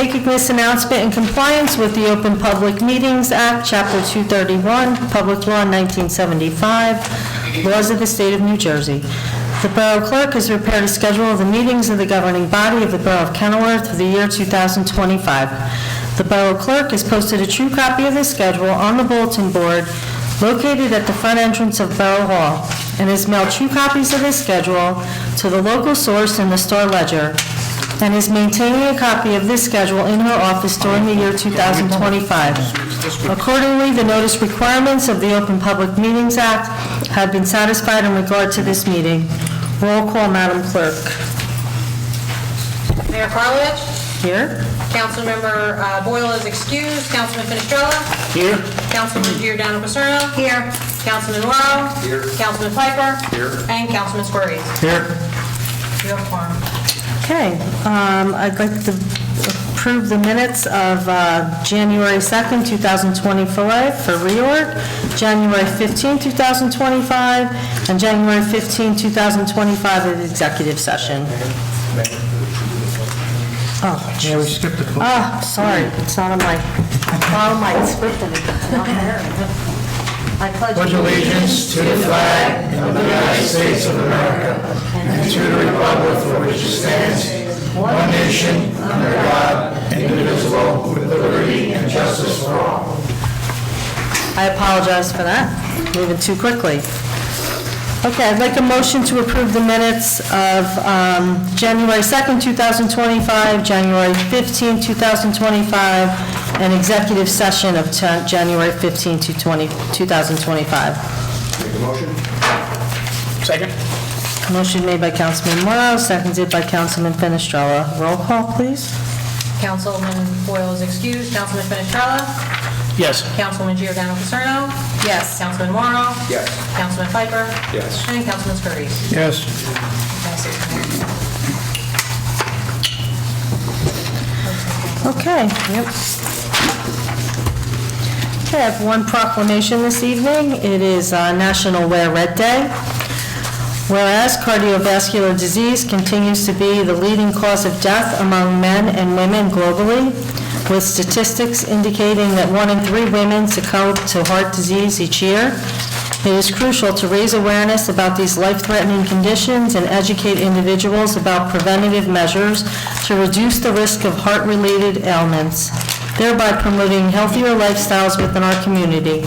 Making this announcement in compliance with the Open Public Meetings Act, Chapter 231, Public Law 1975, laws of the state of New Jersey. The Borough Clerk has prepared a schedule of the meetings of the governing body of the Borough of Kenilworth for the year 2025. The Borough Clerk has posted a true copy of the schedule on the bulletin board located at the front entrance of Borough Hall, and has mailed true copies of this schedule to the local source in the Star Ledger, and is maintaining a copy of this schedule in her office during the year 2025. Accordingly, the notice requirements of the Open Public Meetings Act have been satisfied in regard to this meeting. Roll call, Madam Clerk. Mayor Karlovic? Here. Councilmember Boyle is excused. Councilman Finestrella? Here. Councilman Giordano Paserno? Here. Councilman Morrow? Here. Councilman Piper? Here. And Councilman Squarese. Here. You have a quorum. Okay, I'd like to approve the minutes of January 2nd, 2025 for reorg, January 15, 2025, and January 15, 2025 at executive session. Oh, Yeah, we skipped the. sorry, it's not on my script. I Pledge allegiance to the flag of the United States of America and to the republic for which it stands, one nation, under God, indivisible, with liberty and justice for all. I apologize for that, moving too quickly. Okay, I'd like a motion to approve the minutes of January 2nd, 2025, January 15, 2025, and executive session of January 15, 2025. Make a motion. Second. Motion made by Councilman Morrow, seconded by Councilman Finestrella. Roll call, please. Councilman Boyle is excused. Councilman Finestrella? Yes. Councilman Giordano Paserno? Yes. Councilman Morrow? Yes. Councilman Piper? Yes. And Councilman Squarese. Yes. Okay, yep. Okay, I have one proclamation this evening. It is National Wear Red Day. Whereas cardiovascular disease continues to be the leading cause of death among men and women globally, with statistics indicating that 1 in 3 women succumb to heart disease each year, it is crucial to raise awareness about these life-threatening conditions and educate individuals about preventative measures to reduce the risk of heart-related ailments, thereby promoting healthier lifestyles within our community.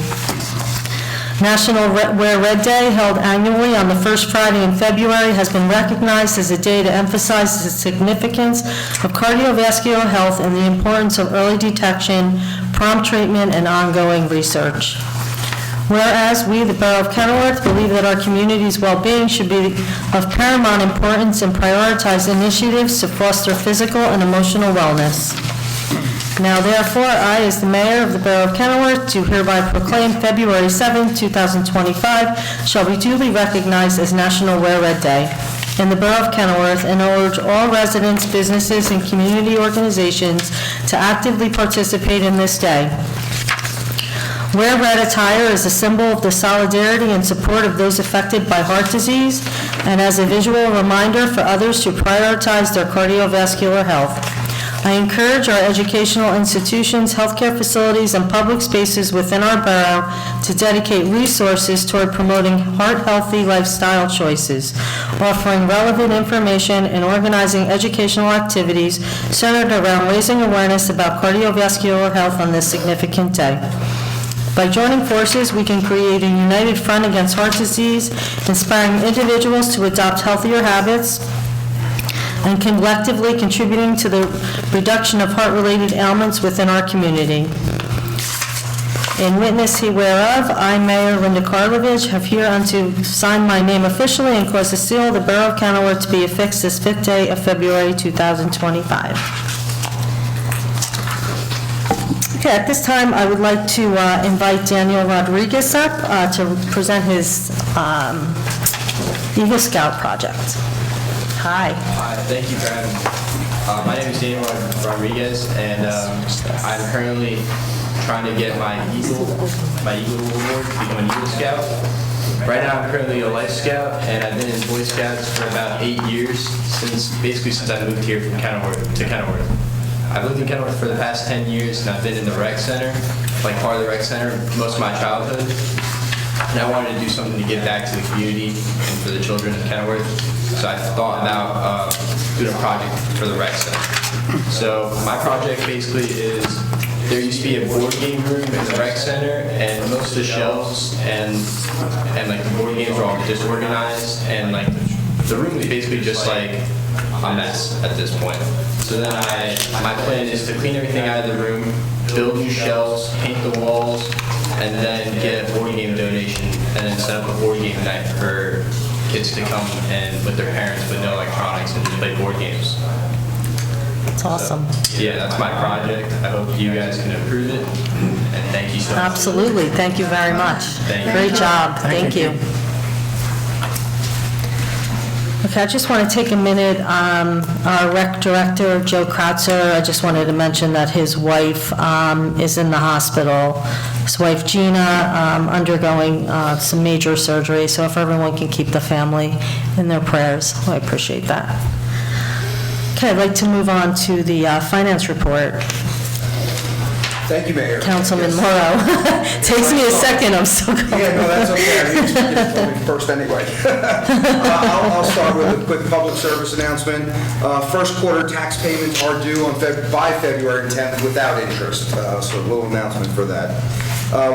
National Wear Red Day, held annually on the first Friday in February, has been recognized as a day to emphasize the significance of cardiovascular health and the importance of early detection, prompt treatment, and ongoing research. Whereas we, the Borough of Kenilworth, believe that our community's well-being should be of paramount importance and prioritize initiatives to foster physical and emotional wellness. Now therefore, I, as the mayor of the Borough of Kenilworth, do hereby proclaim February 7, 2025, shall be duly recognized as National Wear Red Day in the Borough of Kenilworth, and urge all residents, businesses, and community organizations to actively participate in this day. Wear red attire is a symbol of the solidarity and support of those affected by heart disease, and as a visual reminder for others to prioritize their cardiovascular health. I encourage our educational institutions, healthcare facilities, and public spaces within our borough to dedicate resources toward promoting heart-healthy lifestyle choices, offering relevant information, and organizing educational activities centered around raising awareness about cardiovascular health on this significant day. By joining forces, we can create a united front against heart disease, inspiring individuals to adopt healthier habits, and collectively contributing to the reduction of heart-related ailments within our community. In witness hereof, I, Mayor Linda Karlovic, have hereunto signed my name officially and caused the seal of the Borough of Kenilworth to be affixed this 5th day of February 2025. Okay, at this time, I would like to invite Daniel Rodriguez up to present his Eagle Scout project. Hi. Hi, thank you for having me. My name is Daniel Rodriguez, and I'm currently trying to get my Eagle Award to become an Eagle Scout. Right now, I'm currently a Life Scout, and I've been in Boy Scouts for about 8 years, since I moved here from Kenilworth to Kenilworth. I've lived in Kenilworth for the past 10 years, and I've been in the rec center, like part of the rec center, most of my childhood. And I wanted to do something to give back to the community and for the children of Kenilworth. So I thought about doing a project for the rec center. So my project basically is, there used to be a board game room in the rec center, and most of the shelves and like the board games were all disorganized, and like the room was basically just like a mess at this point. So then my plan is to clean everything out of the room, build new shelves, paint the walls, and then get a board game donation, and then set up a board game night for kids to come and with their parents with no electronics and just play board games. It's awesome. Yeah, that's my project. I hope you guys can approve it, and thank you so much. Absolutely, thank you very much. Thank you. Great job, thank you. Okay, I just want to take a minute, our rec director, Joe Kratzer, I just wanted to mention that his wife is in the hospital. His wife Gina undergoing some major surgery, so if everyone can keep the family in their prayers, I appreciate that. Okay, I'd like to move on to the finance report. Thank you, Mayor. Councilman Morrow. Takes me a second, I'm so Yeah, no, that's okay. I need to get it first anyway. I'll start with a quick public service announcement. First quarter tax payments are due by February 10th without interest, so a little announcement for that.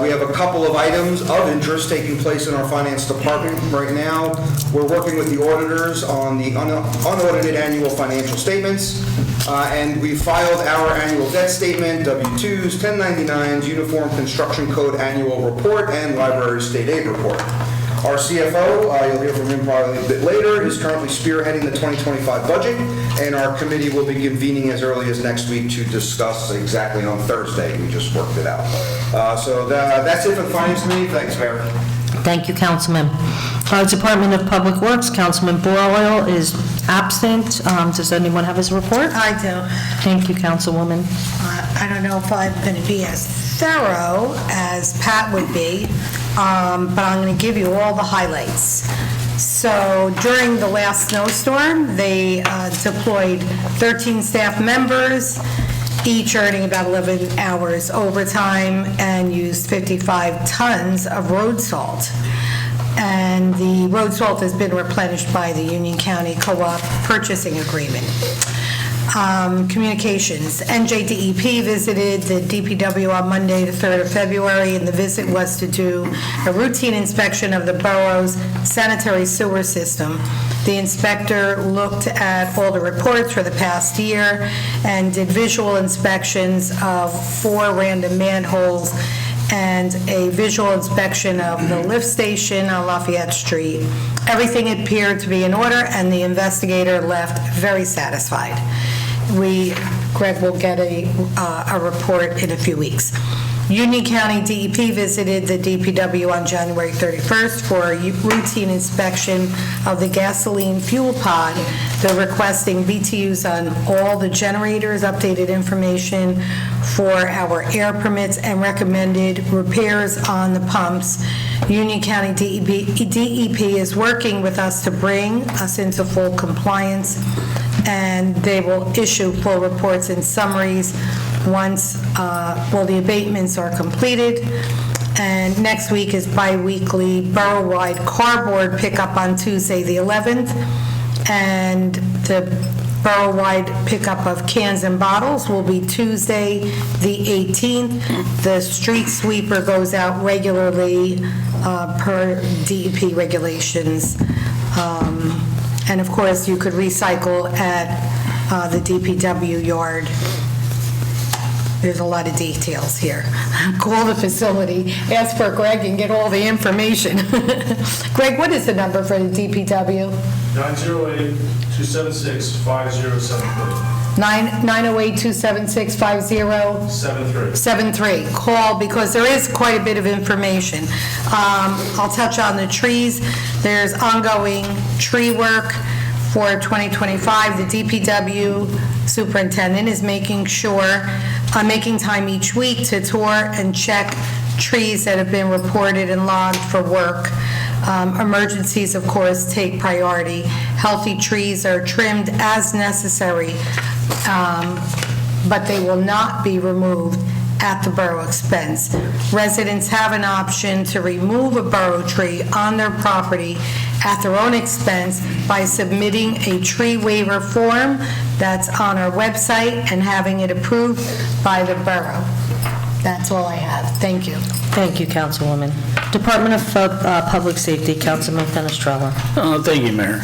We have a couple of items of interest taking place in our finance department right now. We're working with the auditors on the unaudited annual financial statements, and we filed our annual debt statement, W-2s, 1099s, Uniform Construction Code Annual Report, and Library State Aid Report. Our CFO, you'll hear from him probably a bit later, is currently spearheading the 2025 budget, and our committee will be convening as early as next week to discuss exactly on Thursday. We just worked it out. So that's it for the Finance Committee. Thanks, Mayor. Thank you, Councilman. Department of Public Works, Councilman Boyle is absent. Does anyone have his report? I do. Thank you, Councilwoman. I don't know if I'm going to be as thorough as Pat would be, but I'm going to give you all the highlights. So during the last snowstorm, they deployed 13 staff members, each earning about 11 hours overtime, and used 55 tons of road salt. And the road salt has been replenished by the Union County Co-op purchasing agreement. Communications. NJDEP visited the DPW on Monday, the 3rd of February, and the visit was to do a routine inspection of the borough's sanitary sewer system. The inspector looked at all the reports for the past year and did visual inspections of 4 random manholes and a visual inspection of the lift station on Lafayette Street. Everything appeared to be in order, and the investigator left very satisfied. Greg will get a report in a few weeks. Union County DEP visited the DPW on January 31st for a routine inspection of the gasoline fuel pod. They're requesting BTUs on all the generators, updated information for our air permits, and recommended repairs on the pumps. Union County DEP is working with us to bring us into full compliance, and they will issue full reports and summaries once the abatements are completed. And next week is bi-weekly borough-wide cardboard pickup on Tuesday the 11th, and the borough-wide pickup of cans and bottles will be Tuesday the 18th. The street sweeper goes out regularly per DEP regulations. And of course, you could recycle at the DPW yard. There's a lot of details here. Call the facility, ask for Greg, and get all the information. Greg, what is the number for the DPW? 908-276-5073. 908-276-5073. Call, because there is quite a bit of information. I'll touch on the trees. There's ongoing tree work for 2025. The DPW superintendent is making time each week to tour and check trees that have been reported and logged for work. Emergencies, of course, take priority. Healthy trees are trimmed as necessary. but they will not be removed at the borough expense. Residents have an option to remove a borough tree on their property at their own expense by submitting a tree waiver form that's on our website and having it approved by the borough. That's all I have. Thank you. Thank you, Councilwoman. Department of Public Safety, Councilman Fenestrella. Thank you, Mayor.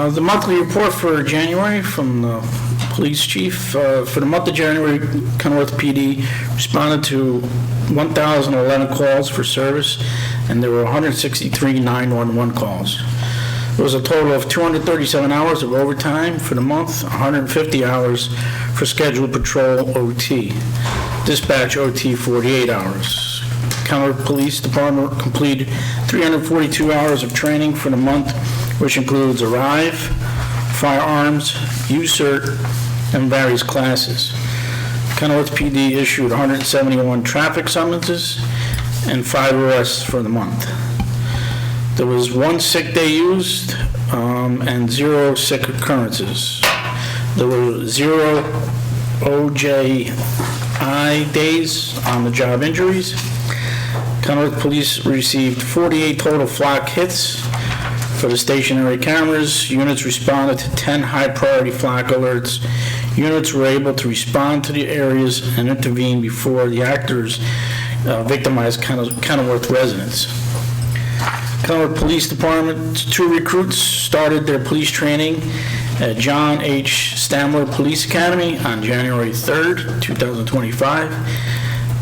The monthly report for January from the police chief. For the month of January, Kenilworth PD responded to 1,011 calls for service, and there were 163 911 calls. There was a total of 237 hours of overtime for the month, 150 hours for scheduled patrol OT. Dispatch OT 48 hours. Kenilworth Police Department completed 342 hours of training for the month, which includes Arrive, Firearms, UCERT, and various classes. Kenilworth PD issued 171 traffic summonses and 5 arrests for the month. There was 1 sick day used and 0 sick occurrences. There were 0 OJI days on the job injuries. Kenilworth Police received 48 total flock hits for the stationary cameras. Units responded to 10 high-priority flock alerts. Units were able to respond to the areas and intervene before the actors victimized Kenilworth residents. Kenilworth Police Department, 2 recruits started their police training at John H. Stamler Police Academy on January 3rd, 2025.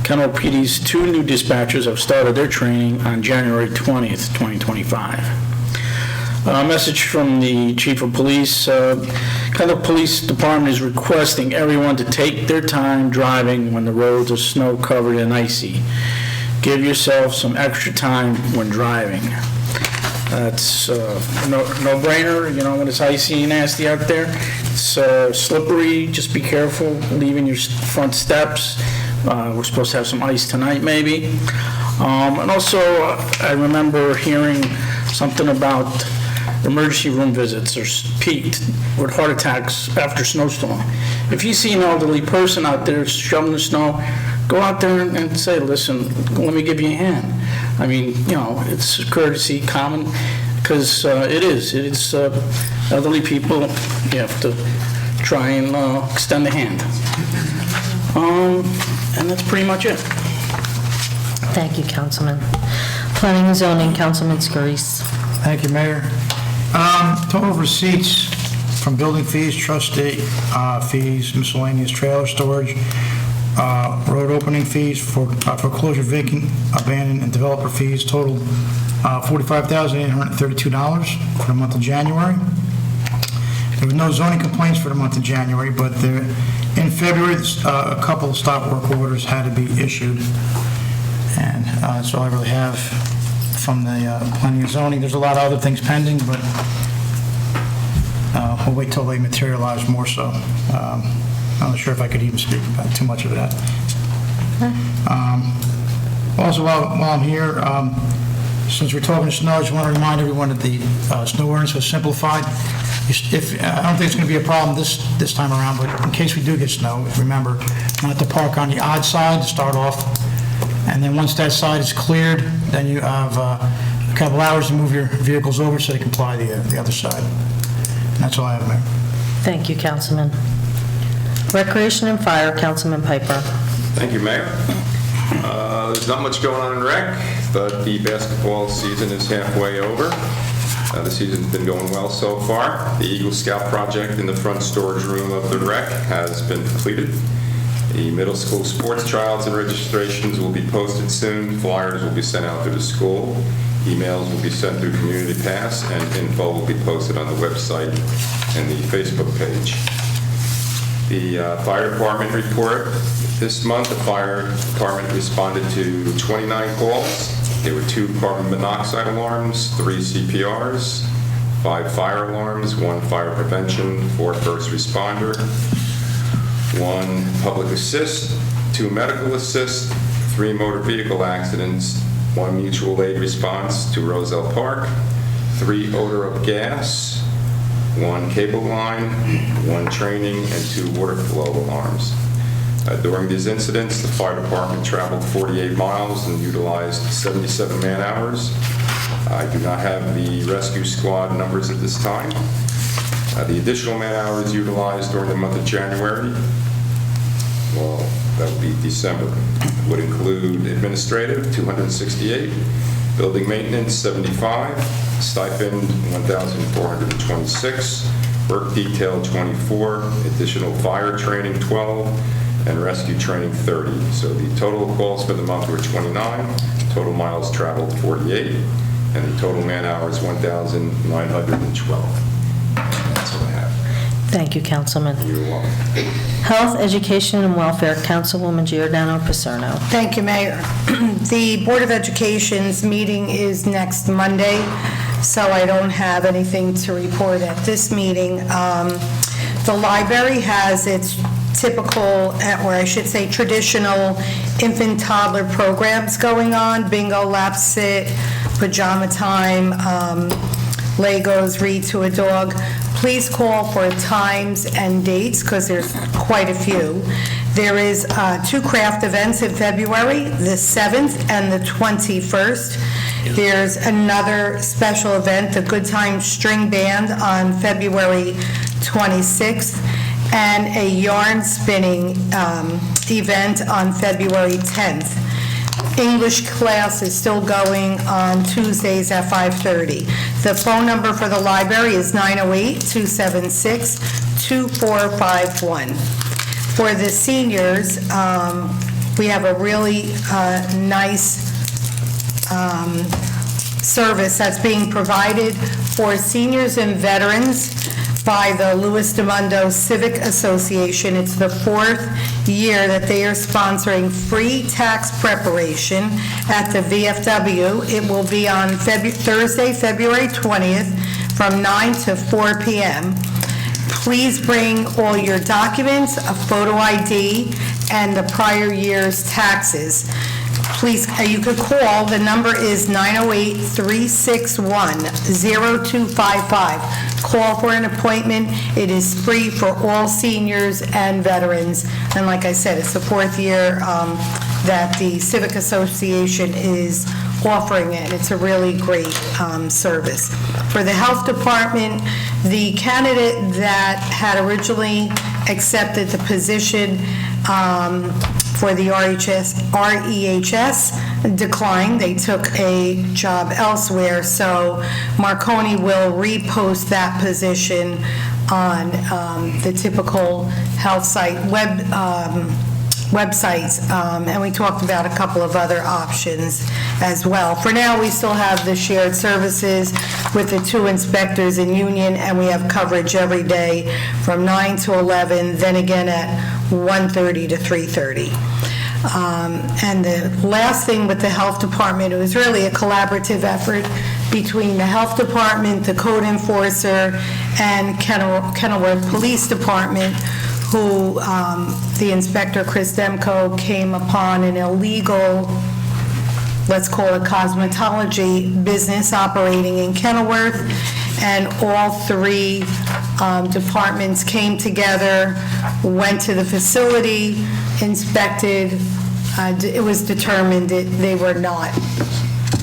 Kenilworth PD's 2 new dispatchers have started their training on January 20th, 2025. A message from the Chief of Police. Kenilworth Police Department is requesting everyone to take their time driving when the roads are snow-covered and icy. Give yourself some extra time when driving. That's no-brainer, you know, when it's icy and nasty out there. It's slippery, just be careful leaving your front steps. We're supposed to have some ice tonight, maybe. And also, I remember hearing something about emergency room visits are peaked with heart attacks after snowstorm. If you see an elderly person out there shoveling the snow, go out there and say, listen, let me give you a hand. I mean, you know, it's courtesy, common, because it's elderly people, you have to try and extend the hand. And that's pretty much it. Thank you, Councilman. Planning and Zoning, Councilman Scurries. Thank you, Mayor. Total receipts from building fees, trustee fees, miscellaneous trailer storage, road opening fees, foreclosure, vacant, abandoned, and developer fees totaled $45,832 for the month of January. There were no zoning complaints for the month of January, but in February, a couple of stop work orders had to be issued. And that's all I really have from the planning and zoning. There's a lot of other things pending, but we'll wait till they materialize more so. I'm not sure if I could even speak about too much of that. Also, while I'm here, since we're talking snow, I just want to remind everyone that the snow ordinance was simplified. I don't think it's going to be a problem this time around, but in case we do get snow, remember not to park on the odd side to start off, and then once that side is cleared, then you have a couple hours to move your vehicles over so they can ply the other side. And that's all I have, Mayor. Thank you, Councilman. Recreation and Fire, Councilman Piper. Thank you, Mayor. There's not much going on in rec, but the basketball season is halfway over. The season's been going well so far. The Eagle Scout project in the front storage room of the rec has been completed. The middle school sports trials and registrations will be posted soon. Flyers will be sent out to the school. Emails will be sent through Community Pass, and info will be posted on the website and the Facebook page. The fire department report. This month, the fire department responded to 29 calls. There were 2 carbon monoxide alarms, 3 CPRs, 5 fire alarms, 1 fire prevention, 4 first responder, 1 public assist, 2 medical assist, 3 motor vehicle accidents, 1 mutual aid response to Roselle Park, 3 odor of gas, 1 cable line, 1 training, and 2 water flow alarms. During these incidents, the fire department traveled 48 miles and utilized 77 man-hours. I do not have the rescue squad numbers at this time. The additional man-hours utilized during the month of January, well, that would be December, would include administrative, 268, building maintenance, 75, stipend, 1,426, work detail, 24, additional fire training, 12, and rescue training, 30. So the total calls for the month were 29, total miles traveled, 48, and the total man-hours, 1,912. That's what I have. Thank you, Councilman. You're welcome. Health, Education, and Welfare, Councilwoman Giordano Paserno. Thank you, Mayor. The Board of Education's meeting is next Monday, so I don't have anything to report at this meeting. The library has its typical, or I should say traditional, infant toddler programs going on: bingo, lap sit, pajama time, Legos, read to a dog. Please call for times and dates, because there's quite a few. There is 2 craft events in February, the 7th and the 21st. There's another special event, the Good Time String Band, on February 26th, and a yarn spinning event on February 10th. English class is still going on Tuesdays at 5:30. The phone number for the library is 908-276-2451. For the seniors, we have a really nice service that's being provided for seniors and veterans by the Louis DeMondo Civic Association. It's the 4th year that they are sponsoring free tax preparation at the VFW. It will be on Thursday, February 20th, from 9 to 4 p.m. Please bring all your documents, a photo ID, and the prior year's taxes. Please, you could call, the number is 908-361-0255. Call for an appointment. It is free for all seniors and veterans. And like I said, it's the 4th year that the Civic Association is offering it. It's a really great service. For the Health Department, the candidate that had originally accepted the position for the REHS declined. They took a job elsewhere, so Marconi will repost that position on the typical health site websites, and we talked about a couple of other options as well. For now, we still have the shared services with the 2 inspectors in Union, and we have coverage every day from 9 to 11, then again at 1:30 to 3:30. And the last thing with the Health Department, it was really a collaborative effort between the Health Department, the code enforcer, and Kenilworth Police Department, who the inspector, Chris Demko, came upon an illegal, let's call it cosmetology business operating in Kenilworth, and all 3 departments came together, went to the facility, inspected. It was determined that they were not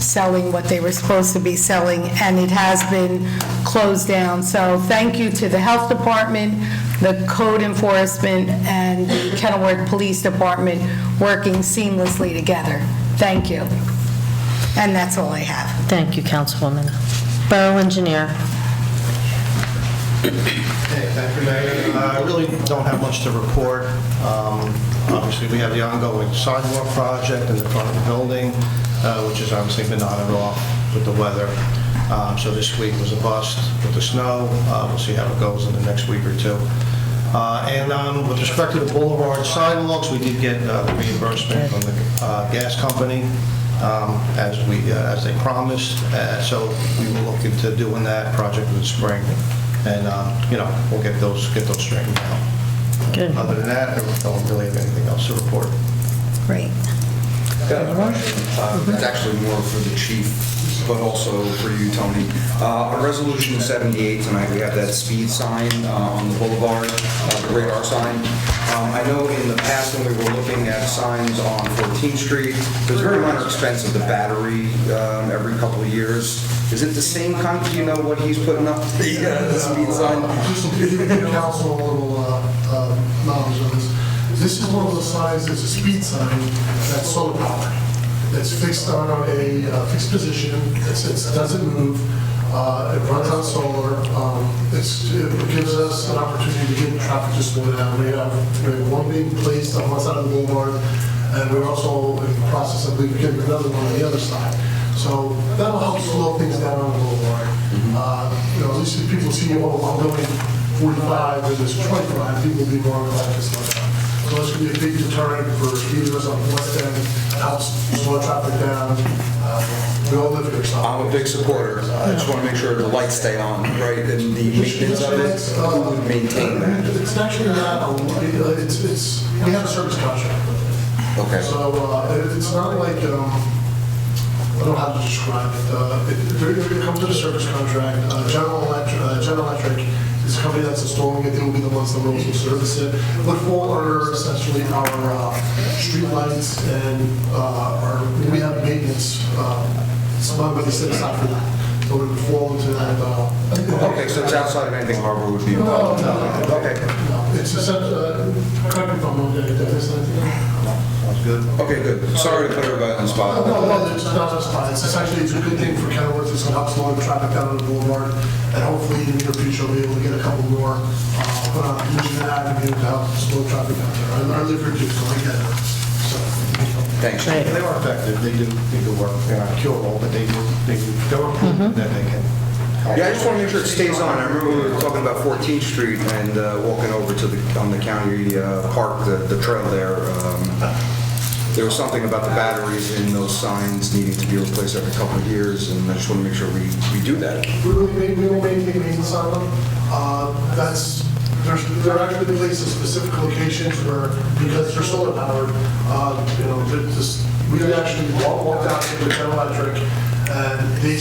selling what they were supposed to be selling, and it has been closed down. So thank you to the Health Department, the Code Enforcement, and the Kenilworth Police Department working seamlessly together. Thank you. And that's all I have. Thank you, Councilwoman. Borough Engineer. Hey, thank you, Mayor. I really don't have much to report. Obviously, we have the ongoing sidewalk project in the front of the building, which has obviously been on and off with the weather. So this week was a bust with the snow. We'll see how it goes in the next week or 2. And with respect to the boulevard sidewalks, we did get the reimbursement from the gas company as they promised. So we will look into doing that project in the spring, and we'll get those straightened out. Good. Other than that, I don't really have anything else to report. Great. It's actually more for the chief, but also for you, Tony. On Resolution 78 tonight, we have that speed sign on the boulevard, the radar sign. I know in the past when we were looking at signs on 14th Street, there's very minor expense of the battery every couple of years. Is it the same kind? Do you know what he's putting up, the speed sign? Just to give the council a little knowledge of this. This is one of those signs, it's a speed sign that's solar powered. It's fixed on a fixed position, it doesn't move, it runs on solar. It gives us an opportunity to get traffic to slow down. We have one being placed on one side of the boulevard, and we're also in the process of getting another one on the other side. So that'll help slow things down on the boulevard. At least if people see, oh, I'm going 45 and there's 25, people will be more likely to slow down. So this could be a big deterrent for speeders on the west end, helps slow traffic down. We all live here, so. I'm a big supporter. I just want to make sure the lights stay on, right? And the maintenance of it, who would maintain that? It's actually not, we have a service contract. Okay. So it's not like, I don't know how to describe it. It comes with a service contract. General Electric is a company that's installing it. They will be the ones that will service it. It would fall under essentially our street lights and we have maintenance. Somebody set aside for that. So it would fall into that. Okay, so it's outside of anything Harbor would be involved? No. Okay. No, it's essentially, correct me if I'm wrong, Sounds good. Okay, good. Sorry to put everybody on the spot. No, it's not just fine. It's a good thing for Kenilworth. It's going to help slow the traffic down on the boulevard. And hopefully in the near future, we'll be able to get a couple more put on Michigan Avenue to help slow traffic down there. I live here too, so I get it. So, Thanks. They are effective, they do work. They're not curable, but they do prove that they can. Yeah, I just want to make sure it stays on. I remember we were talking about 14th Street and walking over to on the county park, the trail there. There was something about the batteries in those signs needing to be replaced every couple of years, and I just want to make sure we do that. we will maintain maintenance on them. They're actually placed in specific locations where, because they're solar powered, we actually walked out to the General Electric and they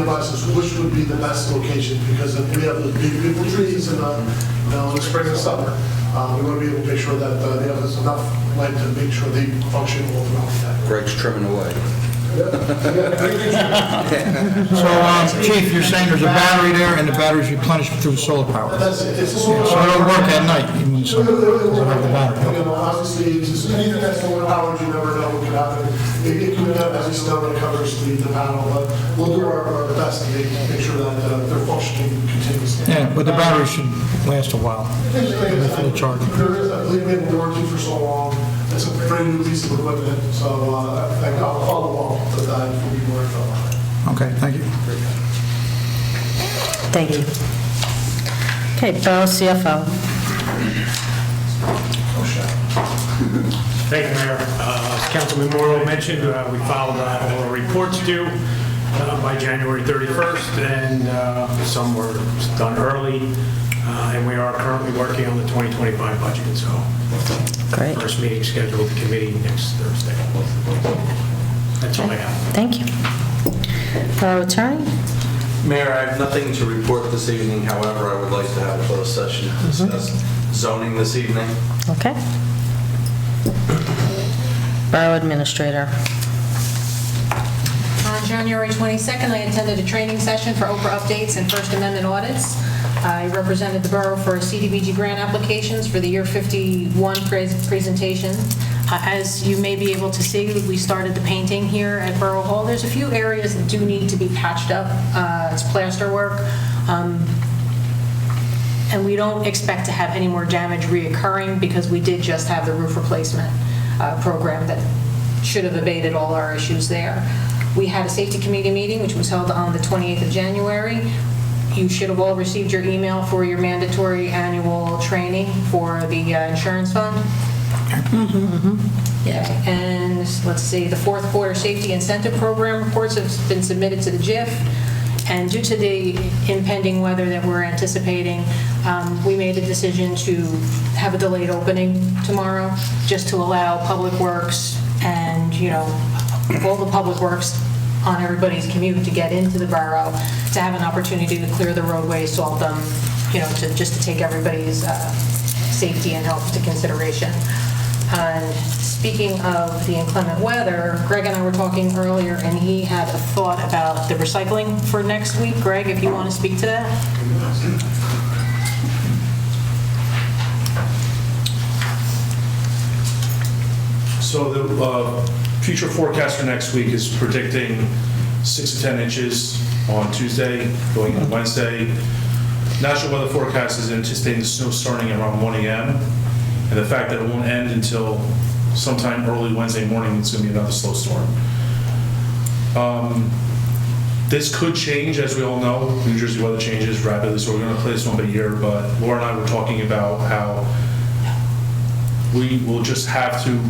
advise us which would be the best location, because if we have the big trees in the spring and summer, we want to be able to make sure that they have enough light to make sure they function all throughout the day. Greg's trimming away. So, Chief, you're saying there's a battery there, and the battery's replenished through solar power? That's it. It's a So it'll work at night, even when the sun doesn't have the battery? Obviously, it's just anything that's solar powered, you never know what could happen. It could have, as you still when it covers the panel, but we'll do our best to make sure that they're functioning continuously. Yeah, but the battery should last a while. The charge. There is, I believe we've been working for so long. It's a brand new piece of equipment, so I'll follow along with that if we work on it. Okay, thank you. Thank you. Okay, Borough CFO. Thank you, Mayor. As Councilman Morrow mentioned, we filed all our reports due by January 31st, and some were done early, and we are currently working on the 2025 budget, so Great. first meeting scheduled with the committee next Thursday. That's all I have. Thank you. Borough Attorney? Mayor, I have nothing to report this evening. However, I would like to have a closed session to discuss zoning this evening. Okay. Borough Administrator? On January 22nd, I attended a training session for Oprah updates and First Amendment audits. I represented the borough for CDBG grant applications for the year 51 presentation. As you may be able to see, we started the painting here at Borough Hall. There's a few areas that do need to be patched up. It's plaster work. And we don't expect to have any more damage reoccurring because we did just have the roof replacement program that should have abated all our issues there. We had a safety committee meeting, which was held on the 28th of January. You should have all received your email for your mandatory annual training for the insurance fund. Yeah, and let's see, the fourth quarter safety incentive program reports have been submitted to the JIF. And due to the impending weather that we're anticipating, we made a decision to have a delayed opening tomorrow, just to allow Public Works and, all the public works on everybody's commute to get into the borough, to have an opportunity to clear the roadways, salt them, just to take everybody's safety and health into consideration. And speaking of the inclement weather, Greg and I were talking earlier, and he had a thought about the recycling for next week. Greg, if you want to speak to that? So the future forecast for next week is predicting 6 to 10 inches on Tuesday, going into Wednesday. National Weather Forecast is anticipating the snow starting around 1 a.m. And the fact that it won't end until sometime early Wednesday morning, it's going to be another slow storm. This could change, as we all know. New Jersey weather changes rapidly, so we're going to play this one by ear. But Laura and I were talking about how we will just have to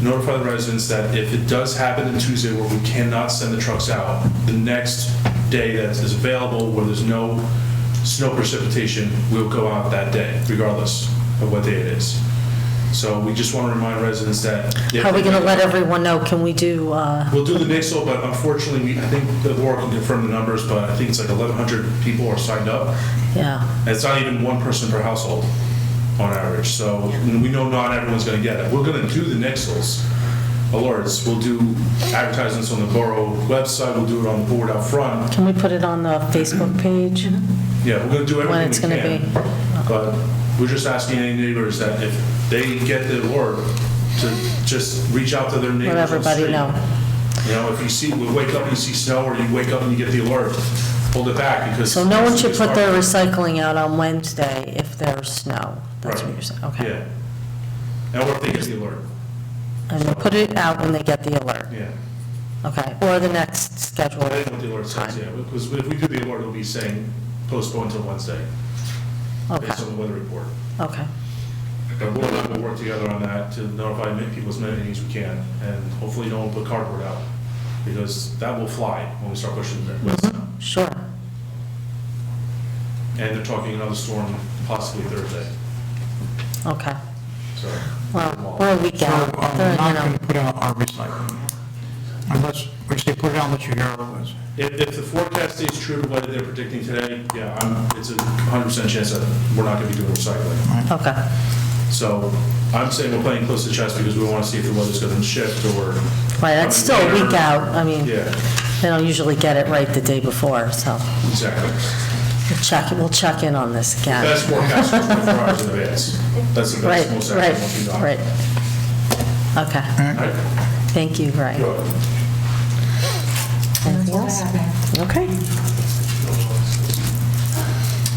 notify the residents that if it does happen on Tuesday where we cannot send the trucks out, the next day that is available where there's no snow precipitation, we'll go out that day, regardless of what day it is. So we just want to remind residents that... How are we going to let everyone know? Can we do... We'll do the Nixle, but unfortunately, I think the Laura can confirm the numbers, but I think it's like 1,100 people are signed up. Yeah. And it's not even one person per household on average. So we know not everyone's going to get it. We're going to do the Nixles alerts. We'll do advertisements on the borough website. We'll do it on the board out front. Can we put it on the Facebook page? Yeah, we're going to do When everything it's we going to can. be? But we're just asking any neighbors that if they get the alert, to just reach out to their neighbors. Let everybody know. If you see, we wake up and you see snow, or you wake up and you get the alert, hold it back, because... So no one should put their recycling out on Wednesday if there's snow? That's what you're saying, okay. Yeah. And or if they get the alert. And we'll put it out when they get the alert? Yeah. Okay, or the next schedule? I think what the alert says, yeah, because if we do the alert, it'll be saying postpone until Wednesday, based on the weather report. Okay. But we'll work together on that to notify people as many as we can, and hopefully don't put cardboard out, because that will fly when we start pushing the west now. Sure. And they're talking another storm possibly Thursday. Okay. So. Well, we're a week So out. we're not going to put out our recycling, unless, we say put it out unless you hear otherwise. If the forecast stays true to what they're predicting today, yeah, it's a 100% chance that we're not going to be doing recycling. Okay. So I'm saying we're playing close to chest because we want to see if the weather's going to shift or... Right, that's still a week out. I mean, Yeah, they don't usually get it right the day before, so exactly. we'll check in on this again. Best forecast is 24 hours in advance. That's the Right, best, most accurate one we've done. right. Okay. All right. Thank you, Greg. You're welcome. Anything else? Okay.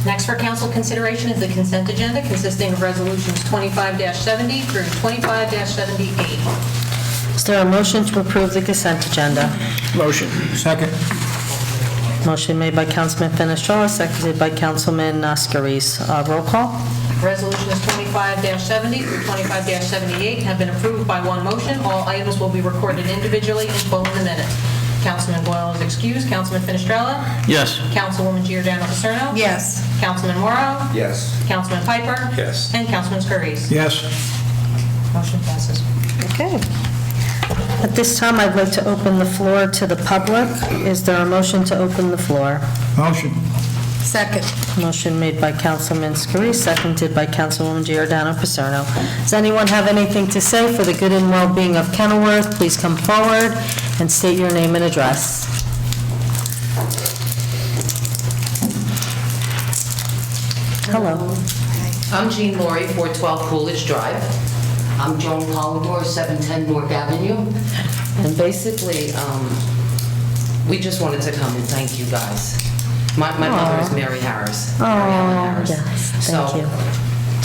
Next for council consideration is the consent agenda consisting of resolutions 25-70 through 25-78. Is there a motion to approve the consent agenda? Motion. Second. Motion made by Councilman Fenestrella, seconded by Councilman Scarice. Roll call? Resolutions 25-70 through 25-78 have been approved by one motion. All items will be recorded individually and full in the minutes. Councilman Boyle is excused. Councilman Fenestrella? Yes. Councilwoman Giordano Paserno? Yes. Councilman Morrow? Yes. Councilman Piper? Yes. And Councilman Scarice. Yes. Motion passes. Okay. At this time, I'd like to open the floor to the public. Is there a motion to open the floor? Motion. Second. Motion made by Councilman Scarice, seconded by Councilwoman Giordano Paserno. Does anyone have anything to say for the good and well-being of Kenilworth? Please come forward and state your name and address. Hello. I'm Jean Laurie, 412 Coolidge Drive. I'm Joan Polidor, 710 Newark Avenue. And basically, we just wanted to come and thank you guys. My mother is Mary Harris. Mary Ellen Harris. Yes, thank you.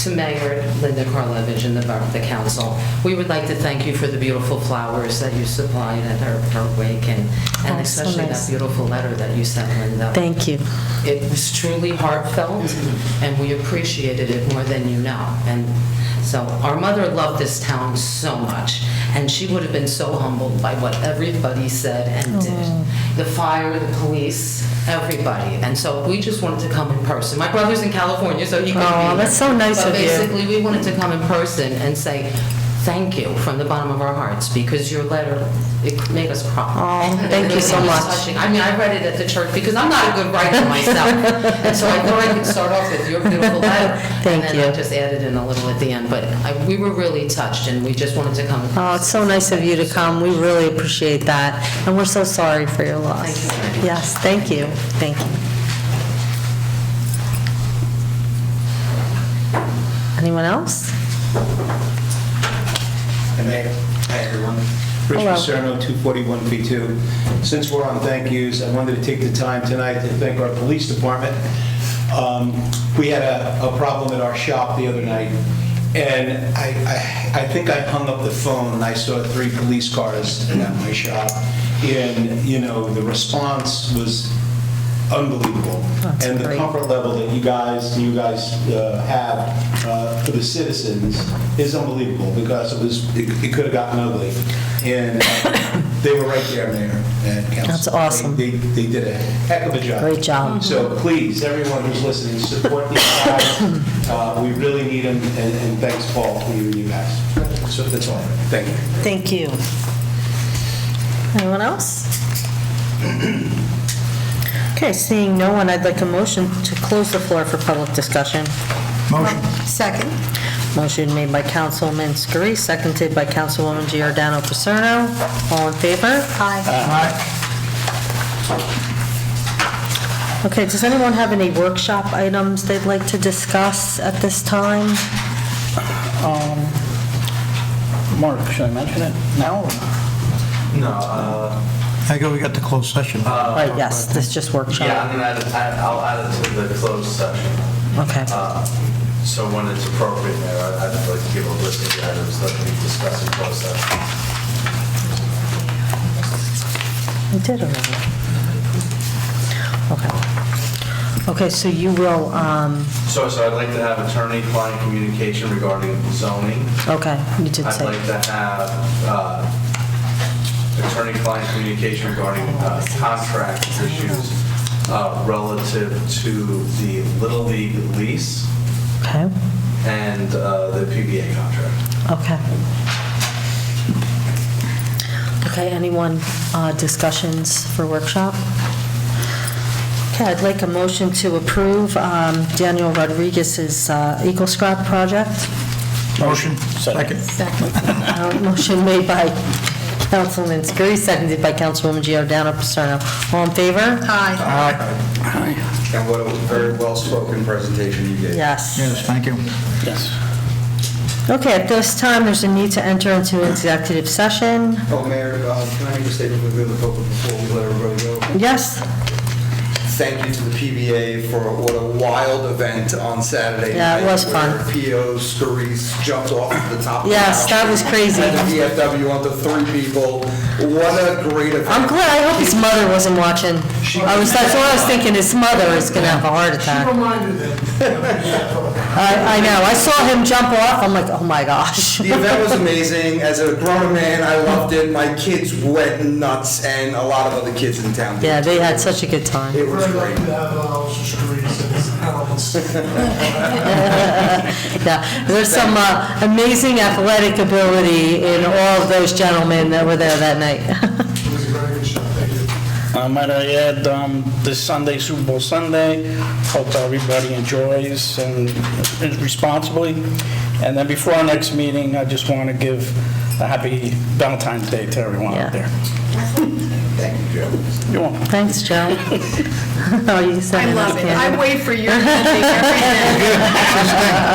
To Mayor Linda Karlevich and the council, we would like to thank you for the beautiful flowers that you supplied at her wake, and so especially nice. that beautiful letter that you sent, Linda. Thank you. It was truly heartfelt, and we appreciated it more than you know. And so our mother loved this town so much, and she would have been so humbled by what everybody said and did. The fire, the police, everybody. And so we just wanted to come in person. My brother's in California, so he couldn't be here. That's so nice But of you. basically, we wanted to come in person and say thank you from the bottom of our hearts, because your letter, it made us cry. Oh, thank you so It was much. touching. I mean, I read it at the church, because I'm not a good writer myself, and so I thought I could start off with your beautiful letter. Thank And you. then I just added in a little at the end, but we were really touched, and we just wanted to come. Oh, it's so nice of you to come. We really appreciate that, and we're so sorry for your loss. Thank you. Yes, thank you. Thank you. Anyone else? Mayor, hi everyone. Rich Hello. Paserno, 241 P2. Since we're on thank yous, I wanted to take the time tonight to thank our police department. We had a problem at our shop the other night, and I think I hung up the phone and I saw 3 police cars at my shop, and, you know, the response was unbelievable. That's And the great. comfort level that you guys have for the citizens is unbelievable, because it could have gotten ugly. And they were right there, Mayor and Council. That's awesome. They did a heck of a job. Great job. So please, everyone who's listening, support these guys. We really need them, and thanks, Paul, for you guys. So that's all. Thank you. Thank you. Anyone else? Okay, seeing no one, I'd like a motion to close the floor for public discussion. Motion. Second. Motion made by Councilwoman Scurry, seconded by Councilwoman Giordano Paserno. All in favor? Aye. Okay, does anyone have any workshop items they'd like to discuss at this time? Mark, should I mention it now? No, I go, we got the closed session. Right, yes, this is just workshop. yeah, I'm gonna I'll add it to the closed session. Okay. So when it's appropriate, Mayor, I'd like to give a list of the items that we discussed in closed session. We did already. Okay. Okay, so you will, So I'd like to have attorney-client communication regarding zoning. okay, you did I'd say. like to have attorney-client communication regarding contract issues relative to the Little League lease Okay, and the PBA contract. okay. Okay, anyone, discussions for workshop? Okay, I'd like a motion to approve Daniel Rodriguez's Eagle Scrap project. Motion. Second. Motion made by Councilman Scurry, seconded by Councilwoman Giordano Paserno. All in favor? Aye. Aye. And what a very well-spoken presentation you gave. Yes. Yes, thank you. Yes. Okay, at this time, there's a need to enter into executive session. Oh, Mayor, can I make a statement with the public before we let everybody go? Yes? Thank you to the PBA for what a wild event on Saturday night. Yeah, it was fun. Where P.O. Scurries jumped off the top of the Yes, house that was crazy. And the VFW onto 3 people. What a great event. I'm glad, I hope his mother wasn't watching. That's what I was thinking, his mother is gonna have a heart attack. I know, I saw him jump off, I'm like, oh my gosh. The event was amazing. As a grown man, I loved it. My kids went nuts, and a lot of other kids in town did. Yeah, they had such a good time. It was Very great. lucky to have Officer Scurries and his animals. Yeah, there's some amazing athletic ability in all of those gentlemen that were there that night. It was a very good show. Thank you. Might I add, this Sunday, Super Bowl Sunday, hope everybody enjoys and responsibly. And then before our next meeting, I just want to give a happy Valentine's Day to everyone out there. Thank you, Joe. You're welcome. Thanks, Joe. Oh, you said I love it. I wait for your ending every day.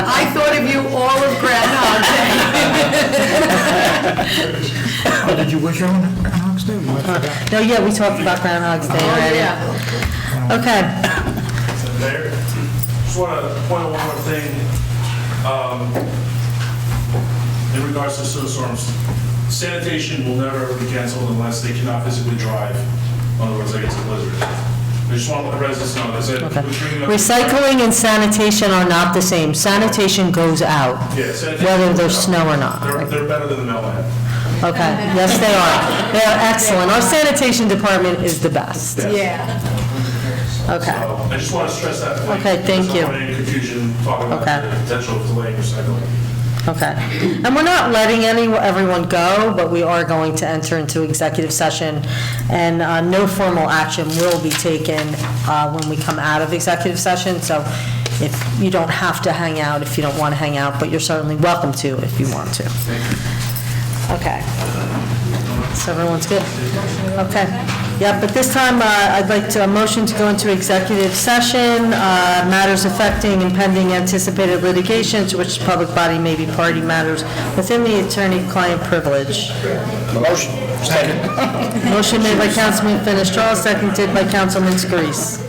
I thought of you all of Groundhog Day. Oh, did you wish her on Groundhog's Day? No, yeah, we talked about Groundhog's Day already. Okay. Mayor, just want to point out one more thing. In regards to snowstorms, sanitation will never ever be canceled unless they cannot physically drive. Otherwise, they get a blizzard. I just want to let the residents know, that's it. Okay. Recycling and sanitation are not the same. Sanitation goes out, Yeah, sanitation whether goes there's out. snow or not. They're better than the mailman. Okay, yes, they are. They are excellent. Our sanitation department is the best. Yeah. Okay. So I just want to stress that point. Okay, thank There's you. no any confusion talking about Okay. the potential of delaying recycling. Okay. And we're not letting everyone go, but we are going to enter into executive session, and no formal action will be taken when we come out of executive session. So if you don't have to hang out, if you don't want to hang out, but you're certainly welcome to if you want to. Okay. So everyone's good? Okay. Yeah, but this time, I'd like to, a motion to go into executive session, matters affecting impending anticipated litigation to which the public body may be party, matters within the attorney-client privilege. Motion. Second. Motion made by Councilman Finestrella, seconded by Councilman Scarice.